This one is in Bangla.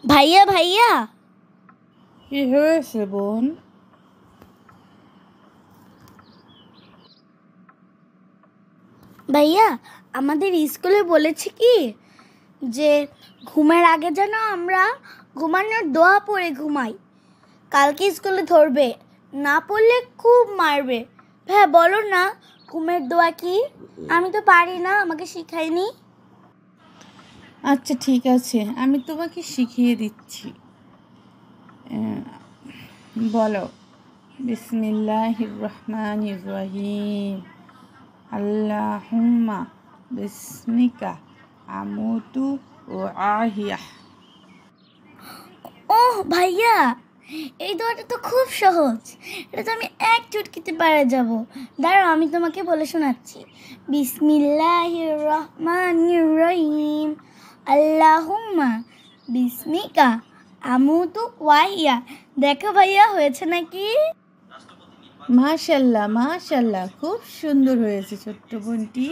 ভাইয়া ভাইয়া কি হয়েছে বোন? ভাইয়া আমাদের স্কুলে বলেছে কি যে ঘুমের আগে যেন আমরা ঘুমানোর দোয়া পড়ে ঘুমাই। কালকে স্কুলে ধরবে, না পড়লে খুব মারবে। ভাইয়া বলো না ঘুমের দোয়া কি? আমি তো পারি না, আমাকে শিখায়নি। আচ্ছা ঠিক আছে, আমি তোমাকে শিখিয়ে দিচ্ছি। বলো, বিসমিল্লাহির রহমানির রহিম, আল্লাহুম্মা বিসমিকা আমুতু ও আহিয়া। ওহ ভাইয়া, এই দোয়াটা তো খুব সহজ, এটা তো আমি এক চুটকিতে পারা যাব। দাঁড়াও আমি তোমাকে বলে শোনাচ্ছি। বিসমিল্লাহির রহমানির রহিম, আল্লাহুম্মা বিসমিকা আমুতু ওয়াহিয়া। দেখো ভাইয়া হয়েছে নাকি? মাশাল্লাহ মাশাল্লাহ, খুব সুন্দর হয়েছে ছোট্ট বোনটি।